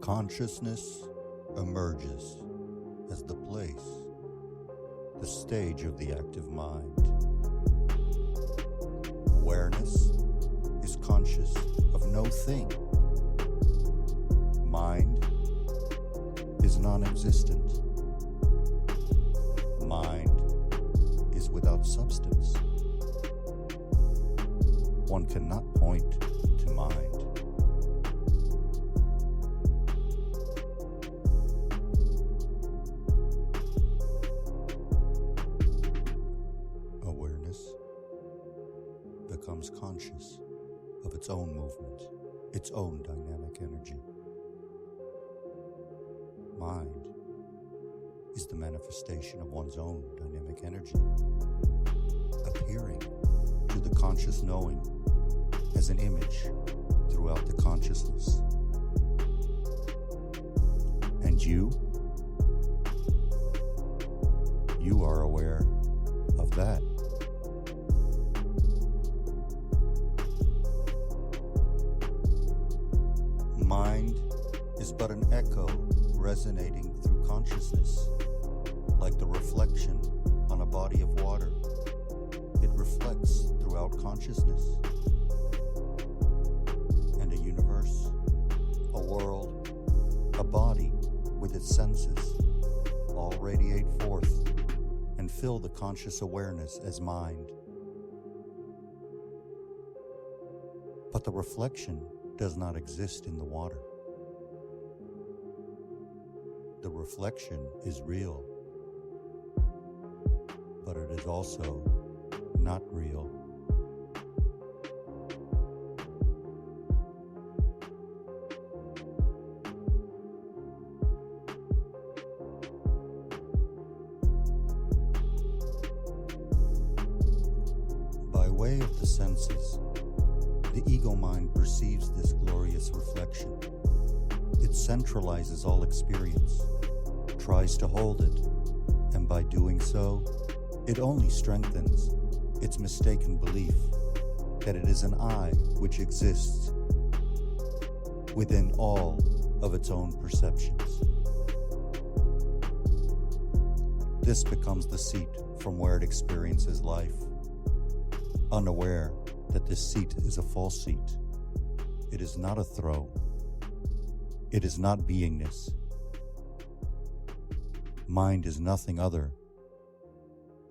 Consciousness emerges as the place, the stage of the active mind. Awareness is conscious of no thing. Mind is non-existent. Mind is without substance. One cannot point to mind. Awareness becomes conscious of its own movement, its own dynamic energy. Mind is the manifestation of one's own dynamic energy, appearing to the conscious knowing as an image throughout the consciousness. And you are aware of that. Mind is but an echo resonating through consciousness, like the reflection on a body of water. It reflects throughout consciousness. And a universe, a world, a body with its senses all radiate forth and fill the conscious awareness as mind. But the reflection does not exist in the water. The reflection is real, but it is also not real. By way of the senses, the ego mind perceives this glorious reflection. It centralizes all experience, tries to hold it, and by doing so, it only strengthens its mistaken belief that it is an I which exists within all of its own perceptions. This becomes the seat from where it experiences life, unaware that this seat is a false seat. It is not a throne. It is not beingness. Mind is nothing other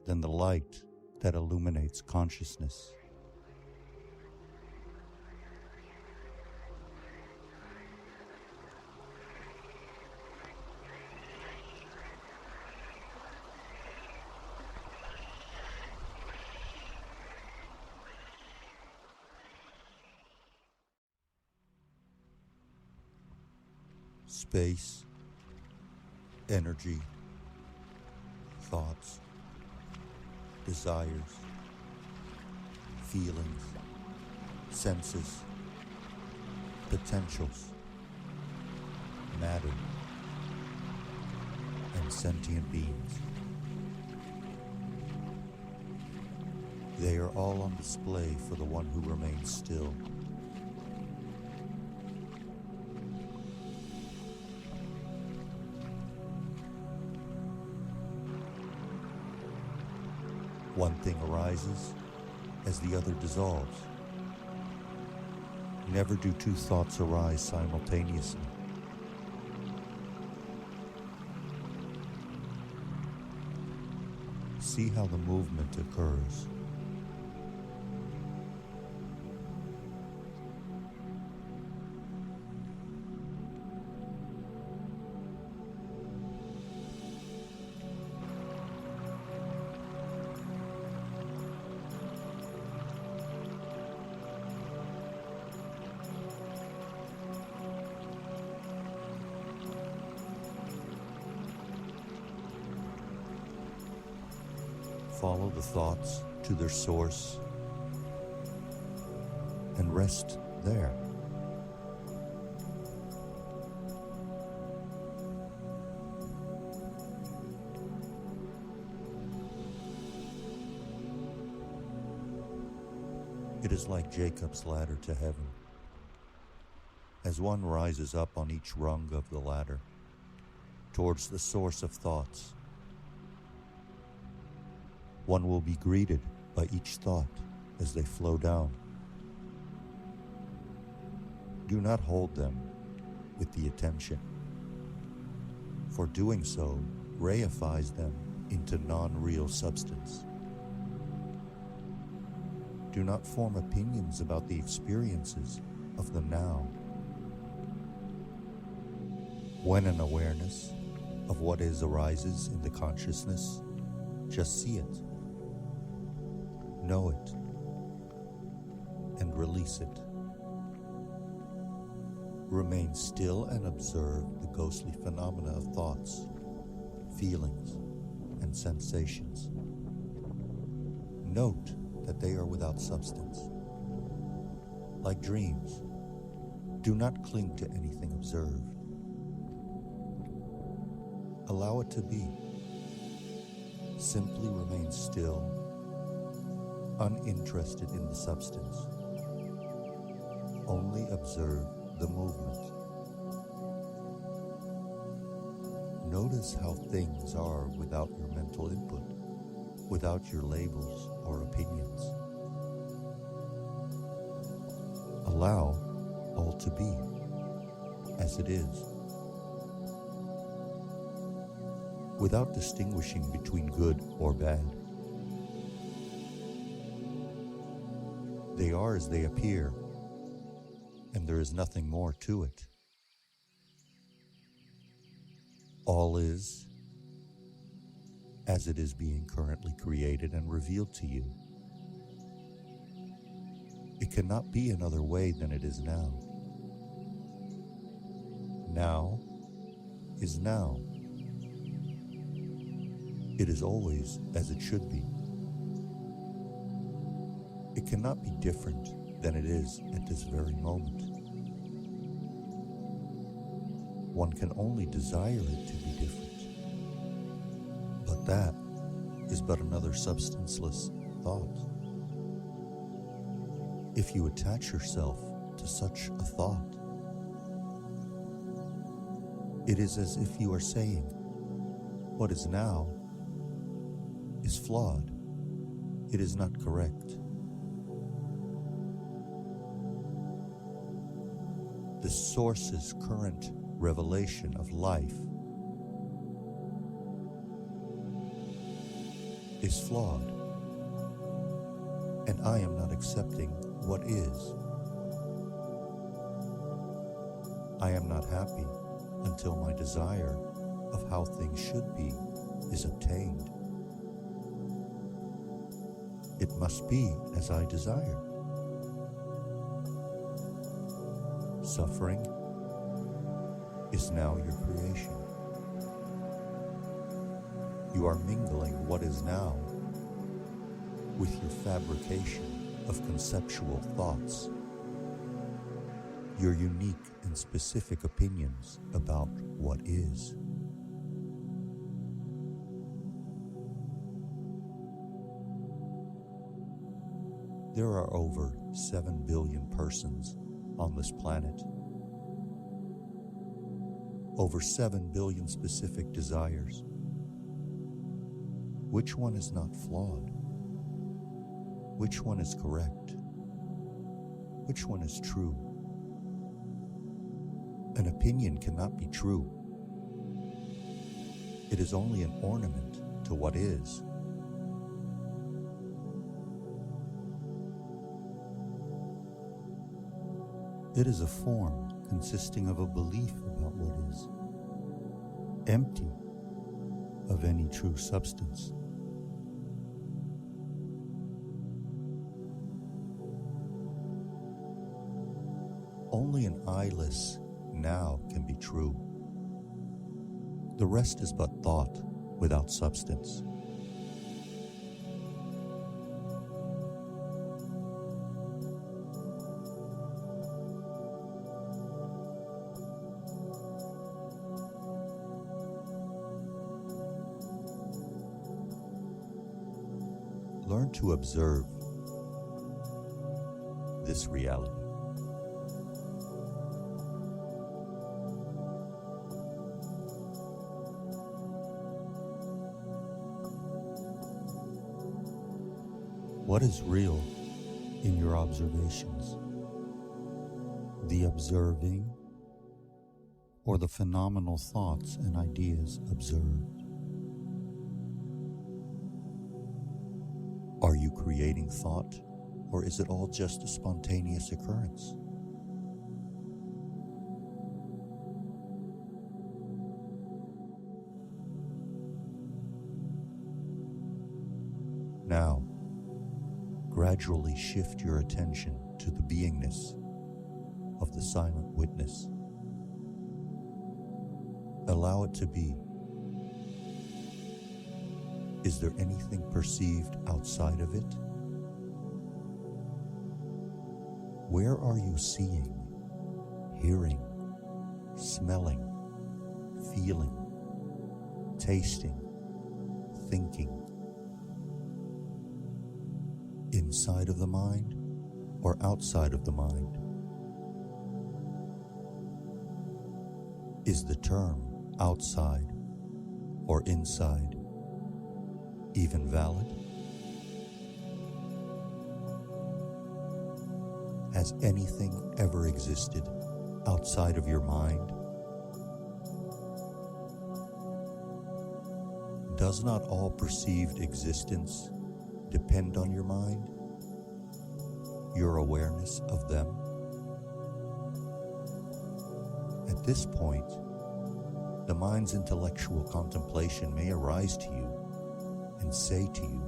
than the light that illuminates consciousness. Space, energy, thoughts, desires, feelings, senses, potentials, matter, and sentient beings. They are all on display for the one who remains still. One thing arises as the other dissolves. Never do two thoughts arise simultaneously. See how the movement occurs. Follow the thoughts to their source and rest there. It is like Jacob's ladder to heaven. as one rises up on each rung of the ladder, towards the source of thoughts, one will be greeted by each thought as they flow down. Do not hold them with the attention, for doing so reifies them into non-real substance. Do not form opinions about the experiences of the now. When an awareness of what is arises in the consciousness, just see it, know it, and release it. Remain still and observe the ghostly phenomena of thoughts, feelings, and sensations. Note that they are without substance. Like dreams, do not cling to anything observed. Allow it to be. Simply remain still, uninterested in the substance. Only observe the movement. Notice how things are without your mental input, without your labels or opinions. Allow all to be as it is, without distinguishing between good or bad. They are as they appear, and there is nothing more to it. All is as it is being currently created and revealed to you. It cannot be another way than it is now. Now is now. It is always as it should be. It cannot be different than it is at this very moment. One can only desire it to be different, but that is but another substanceless thought. If you attach yourself to such a thought, it is as if you are saying, what is now is flawed. It is not correct. The source's current revelation of life is flawed, and I am not accepting what is. I am not happy until my desire of how things should be is obtained. It must be as I desire. Suffering is now your creation. You are mingling what is now with your fabrication of conceptual thoughts, your unique and specific opinions about what is. There are over 7 billion persons on this planet. Over 7 billion specific desires. Which one is not flawed? Which one is correct? Which one is true? An opinion cannot be true. It is only an ornament to what is. It is a form consisting of a belief about what is, empty of any true substance. Only an eyeless now can be true. The rest is but thought without substance. Learn to observe this reality. What is real in your observations? The observing or the phenomenal thoughts and ideas observed? Are you creating thought, or is it all just a spontaneous occurrence? Now, gradually shift your attention to the beingness of the silent witness. Allow it to be. Is there anything perceived outside of it? Where are you seeing, hearing, smelling, feeling, tasting, thinking? Inside of the mind or outside of the mind? Is the term outside or inside even valid? Has anything ever existed outside of your mind? Does not all perceived existence depend on your mind, your awareness of them? At this point, the mind's intellectual contemplation may arise to you and say to you,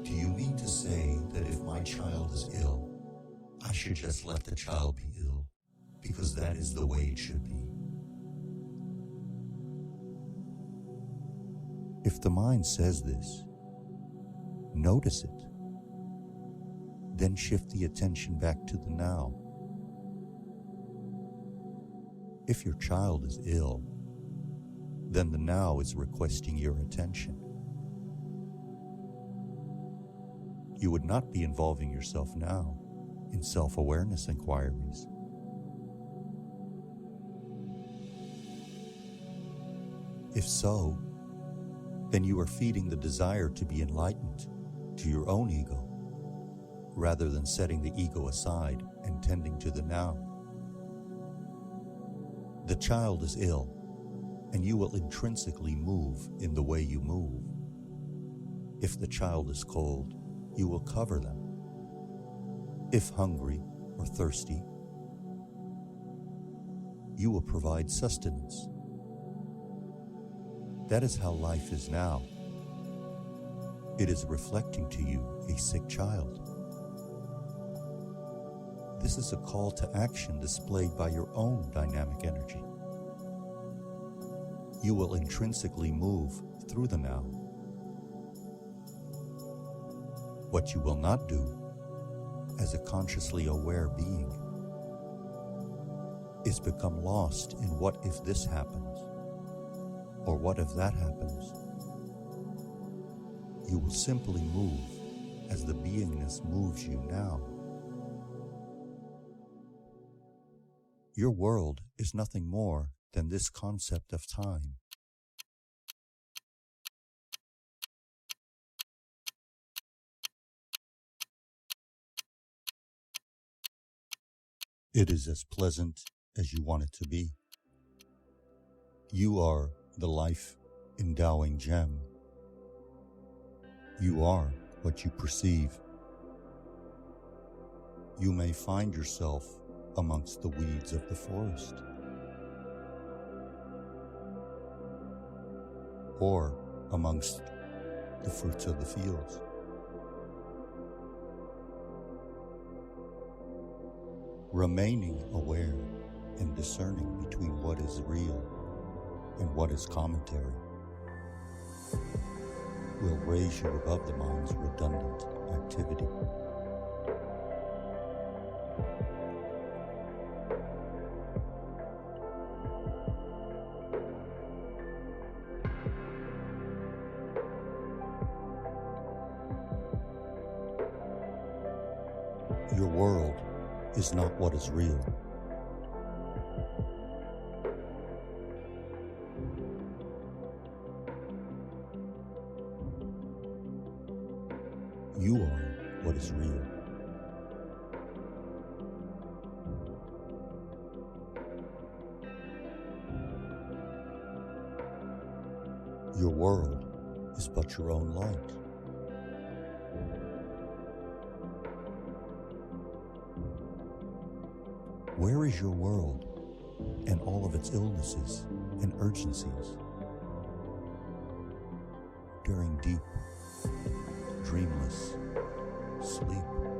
"Do you mean to say that if my child is ill, I should just let the child be ill, because that is the way it should be?" If the mind says this, notice it. Then shift the attention back to the now. If your child is ill, then the now is requesting your attention. You would not be involving yourself now in self-awareness inquiries. If so, then you are feeding the desire to be enlightened to your own ego, rather than setting the ego aside and tending to the now. The child is ill, and you will intrinsically move in the way you move. If the child is cold, you will cover them. If hungry or thirsty, you will provide sustenance. That is how life is now. It is reflecting to you a sick child. This is a call to action displayed by your own dynamic energy. You will intrinsically move through the now. What you will not do, as a consciously aware being, is become lost in what if this happens, or what if that happens. You will simply move as the beingness moves you now. Your world is nothing more than this concept of time. It is as pleasant as you want it to be. You are the life-endowing gem. You are what you perceive. You may find yourself amongst the weeds of the forest, or amongst the fruits of the fields. Remaining aware and discerning between what is real and what is commentary will raise you above the mind's redundant activity. Your world is not what is real. You are what is real. Your world is but your own light. Where is your world and all of its illnesses and urgencies? During deep, dreamless sleep.